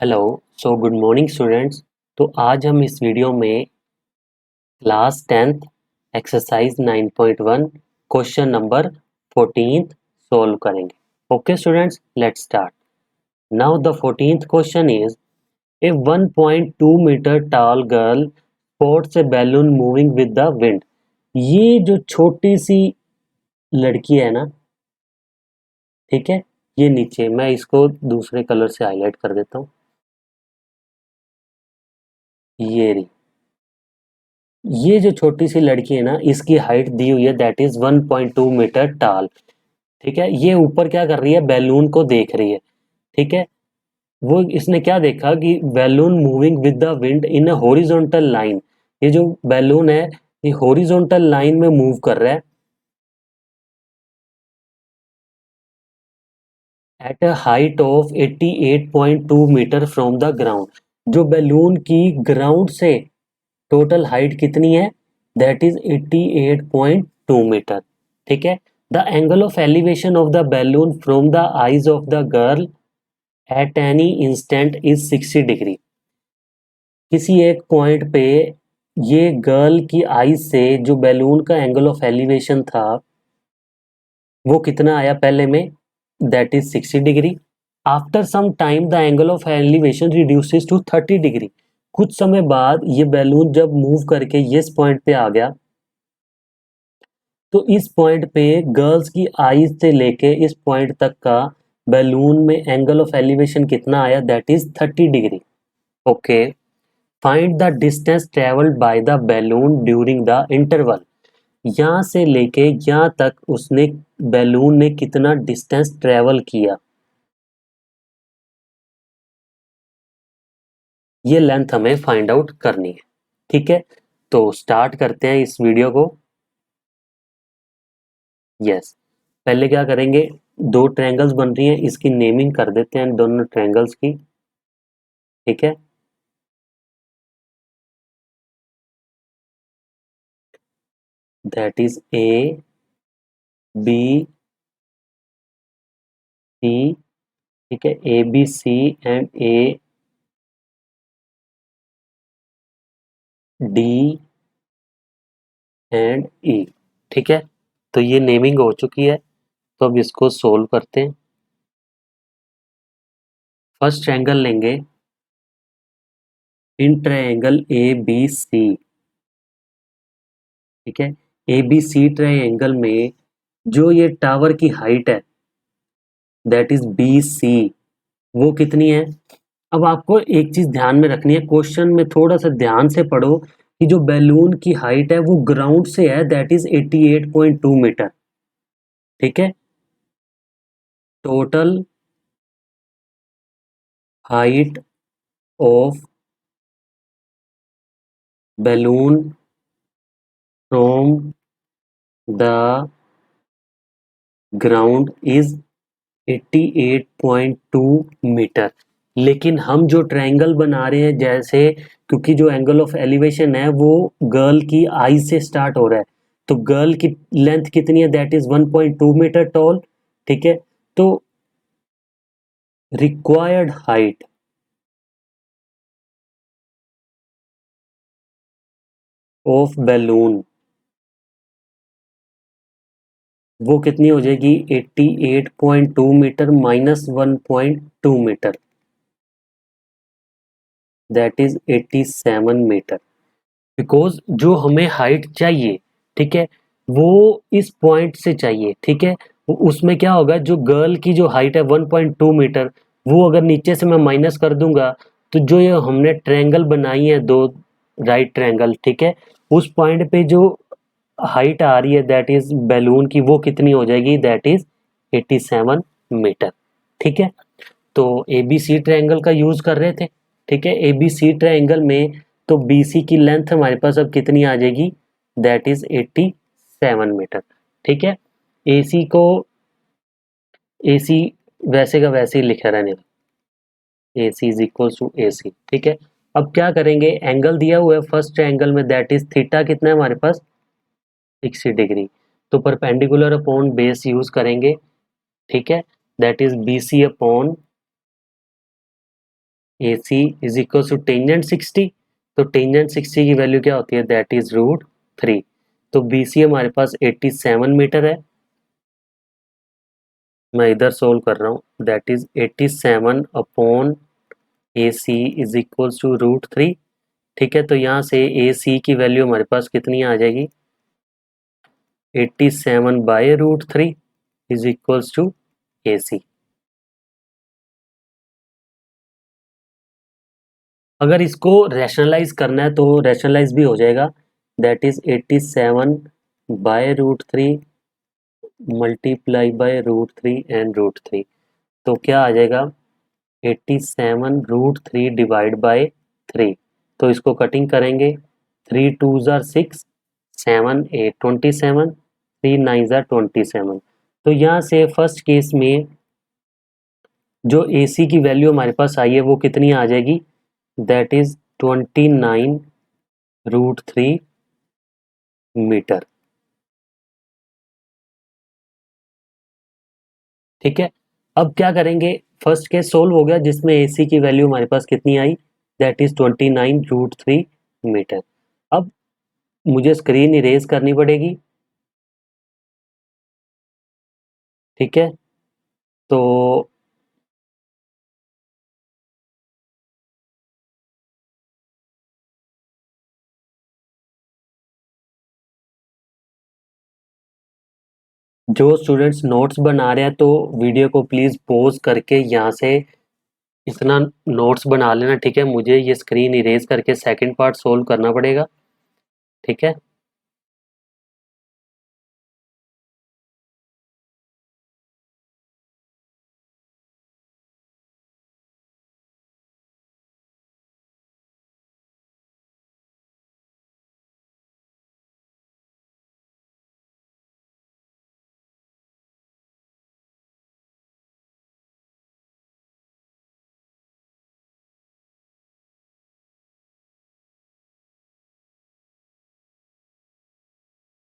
Hello. Good morning students. तो आज हम इस वीडियो में class 10th exercise 9.1 question number 14th solve करेंगे। Okay students, let's start. Now the 14th question is a 1.2 metre tall girl spots a balloon moving with the wind. ये जो छोटी सी लड़की है ना, ठीक है, ये नीचे मैं इसको दूसरे कलर से हाईलाइट कर देता हूँ। ये रही, ये जो छोटी सी लड़की है ना, इसकी हाइट दी हुई है दैट इज 1.2 मीटर टॉल। ठीक है, ये ऊपर क्या कर रही है, बैलून को देख रही है। ठीक है, वो इसने क्या देखा कि balloon moving with the wind in a horizontal line. ये जो बैलून है, ये हॉरिजॉन्टल लाइन में मूव कर रहा है at a height of 88.2 metre from the ground. जो बैलून की ग्राउंड से टोटल हाइट कितनी है, दैट इज 88.2 मीटर। ठीक है, the angle of elevation of the balloon from the eyes of the girl at any instant is 60 degree. किसी एक point पे ये गर्ल की आईज से जो बैलून का एंगल ऑफ एलिवेशन था वो कितना आया पहले में, that is 60 degree. After some time the angle of elevation reduces to 30 degree. कुछ समय बाद ये बैलून जब मूव करके इस पॉइंट पे आ गया, तो इस पॉइंट पे गर्ल्स की आईज से लेके इस पॉइंट तक का बैलून में एंगल ऑफ एलिवेशन कितना आया, that is 30 degree. Okay, find the distance travelled by the balloon during the interval. यहाँ से लेके यहाँ तक उसने, बैलून ने कितना डिस्टेंस ट्रेवल किया, ये लेंथ हमें फाइंड आउट करनी है। ठीक है, तो स्टार्ट करते हैं इस वीडियो को। यस, पहले क्या करेंगे, दो ट्रायंगल्स बन रही हैं, इसकी नेमिंग कर देते हैं दोनों ट्रायंगल्स की। ठीक है, that is A B C. ठीक है, A B C and A D and E. ठीक है, तो ये नेमिंग हो चुकी है, तो अब इसको सोल्व करते हैं। फर्स्ट ट्रायंगल लेंगे, in triangle A B C. ठीक है, ए बी सी ट्रायंगल में जो ये टावर की हाइट है दैट इज बी सी, वो कितनी है। अब आपको एक चीज ध्यान में रखनी है, क्वेश्चन में थोड़ा सा ध्यान से पढ़ो कि जो बैलून की हाइट है वो ग्राउंड से है, दैट इज 88.2 मीटर। ठीक है, total height of balloon from the ground is 88.2 metre. लेकिन हम जो ट्रायंगल बना रहे हैं, जैसे क्योंकि जो एंगल ऑफ एलिवेशन है वो गर्ल की आई से स्टार्ट हो रहा है, तो गर्ल की लेंथ कितनी है, दैट इज 1.2 मीटर टॉल। ठीक है, तो रिक्वायर्ड हाइट ऑफ बैलून वो कितनी हो जाएगी, 88.2 metre minus 1.2 metre, that is 87 metre. Because जो हमें हाइट चाहिए, ठीक है, वो इस पॉइंट से चाहिए। ठीक है, उसमें क्या होगा, जो गर्ल की जो हाइट है 1.2 मीटर, वो अगर नीचे से मैं माइनस कर दूंगा, तो जो ये हमने ट्रायंगल बनाई है दो राइट ट्रायंगल, ठीक है, उस पॉइंट पे जो हाइट आ रही है दैट इज बैलून की, वो कितनी हो जाएगी, दैट इज 87 मीटर। ठीक है, तो ए बी सी ट्रायंगल का यूज कर रहे थे। ठीक है, ए बी सी ट्रायंगल में तो बी सी की लेंथ हमारे पास अब कितनी आ जाएगी, दैट इज 87 मीटर। ठीक है, ए सी को, ए सी वैसे का वैसे ही लिखा रहने, A C is equal to A C. ठीक है, अब क्या करेंगे, एंगल दिया हुआ है फर्स्ट ट्रायंगल में, दैट इज थीटा कितना है हमारे पास, 60 डिग्री। तो परपेंडिकुलर अपॉन बेस यूज करेंगे। ठीक है, that is B C upon AC is equal to tangent 60, तो टेंजेंट 60 की वैल्यू क्या होती है, दैट इज √3। तो BC हमारे पास 87 मीटर है, मैं इधर सोल्व कर रहा हूँ, that is 87 upon AC is equal to √3। ठीक है, तो यहाँ से AC की वैल्यू हमारे पास कितनी आ जाएगी, 87/√3 इज इक्वल टू AC। अगर इसको रैशनलाइज करना है तो रैशनलाइज भी हो जाएगा, that is 87/√3 multiply by √3 and √3, तो क्या आ जाएगा 87 √3 डिवाइड बाय 3। तो इसको कटिंग करेंगे, 3 2 जार 6, 7 8 27, 3 9 जार 27। तो यहाँ से फर्स्ट केस में जो AC की वैल्यू हमारे पास आई है वो कितनी आ जाएगी, दैट इज 29√3 मीटर। ठीक है, अब क्या करेंगे, फर्स्ट केस सोल्व हो गया जिसमें AC की वैल्यू हमारे पास कितनी आई, दैट इज 29√3 मीटर। अब मुझे स्क्रीन इरेज करनी पड़ेगी। ठीक है, तो जो स्टूडेंट्स नोट्स बना रहे हैं तो वीडियो को प्लीज पॉज करके यहाँ से इतना नोट्स बना लेना। ठीक है, मुझे ये स्क्रीन इरेज करके सेकंड पार्ट सोल्व करना पड़ेगा। ठीक है,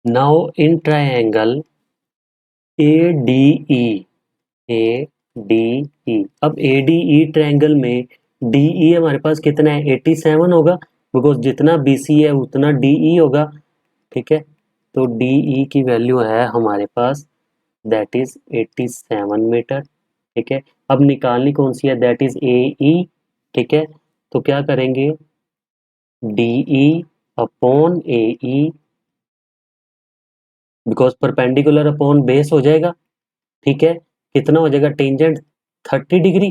now in triangle ADE, ADE, अब ADE ट्रायंगल में DE हमारे पास कितना है, 87 होगा, बिकॉज जितना BC है उतना DE होगा। ठीक है, तो DE की वैल्यू है हमारे पास, दैट इज 87 मीटर। ठीक है, अब निकालनी कौन सी है, दैट इज AE। ठीक है, तो क्या करेंगे, DE upon AE, because perpendicular upon base हो जाएगा। ठीक है, कितना हो जाएगा, टेंजेंट 30 डिग्री।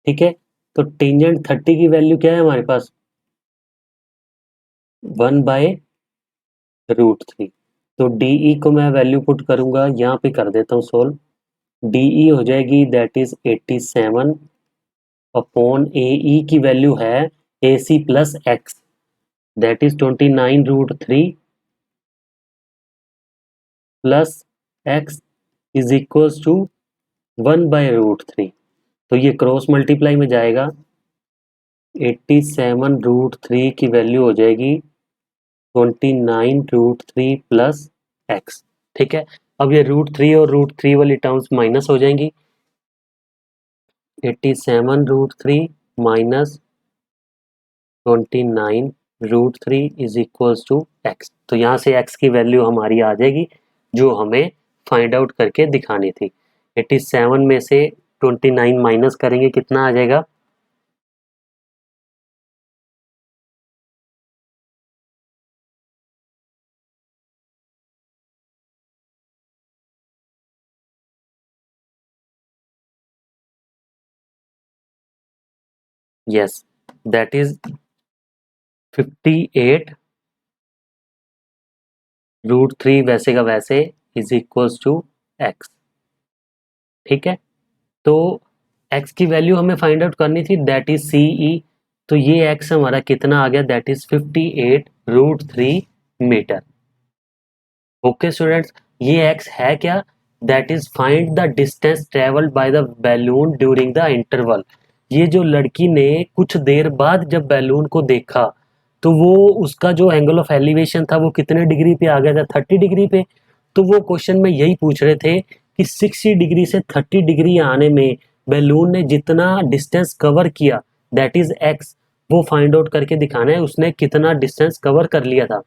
ठीक है, तो टेंजेंट 30 की वैल्यू क्या है हमारे पास, 1/√3। तो DE को मैं वैल्यू पुट करूंगा, यहाँ पे कर देता हूँ सोल्व। DE हो जाएगी दैट इज 87 अपॉन AE की वैल्यू है AC plus X, that is 29√3 plus X is equal to 1/√3। तो ये क्रॉस मल्टीप्लाई में जाएगा, 87√3 की वैल्यू हो जाएगी 29√3 प्लस एक्स। ठीक है, अब ये √3 और √3 वाली टर्म्स माइनस हो जाएंगी, 87√3 minus 29√3 is equals to X. तो यहाँ से एक्स की वैल्यू हमारी आ जाएगी जो हमें फाइंड आउट करके दिखानी थी। 87 में से 29 माइनस करेंगे, कितना आ जाएगा, यस, दैट इज 58√3 वैसे का वैसे इज इक्वल्स टू एक्स। ठीक है, तो x की वैल्यू हमें फाइंड आउट करनी थी, दैट इज CE। तो ये x हमारा कितना आ गया, that is 58√3 metre. Okay students, ये x है क्या, that is find the distance travelled by the balloon during the interval. ये जो लड़की ने कुछ देर बाद जब बैलून को देखा तो वो उसका जो एंगल ऑफ एलिवेशन था वो कितने डिग्री पे आ गया था, 30 डिग्री पे। तो वो क्वेश्चन में यही पूछ रहे थे कि 60 डिग्री से 30 डिग्री आने में बैलून ने जितना डिस्टेंस कवर किया दैट इज एक्स, वो फाइंड आउट करके दिखाना है उसने कितना डिस्टेंस कवर कर लिया था।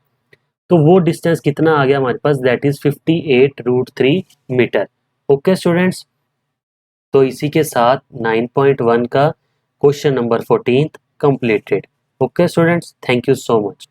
तो वो डिस्टेंस कितना आ गया हमारे पास, that is 58√3 metre. Okay students, तो इसी के साथ 9.1 का question number 14 completed. Okay students, thank you so much.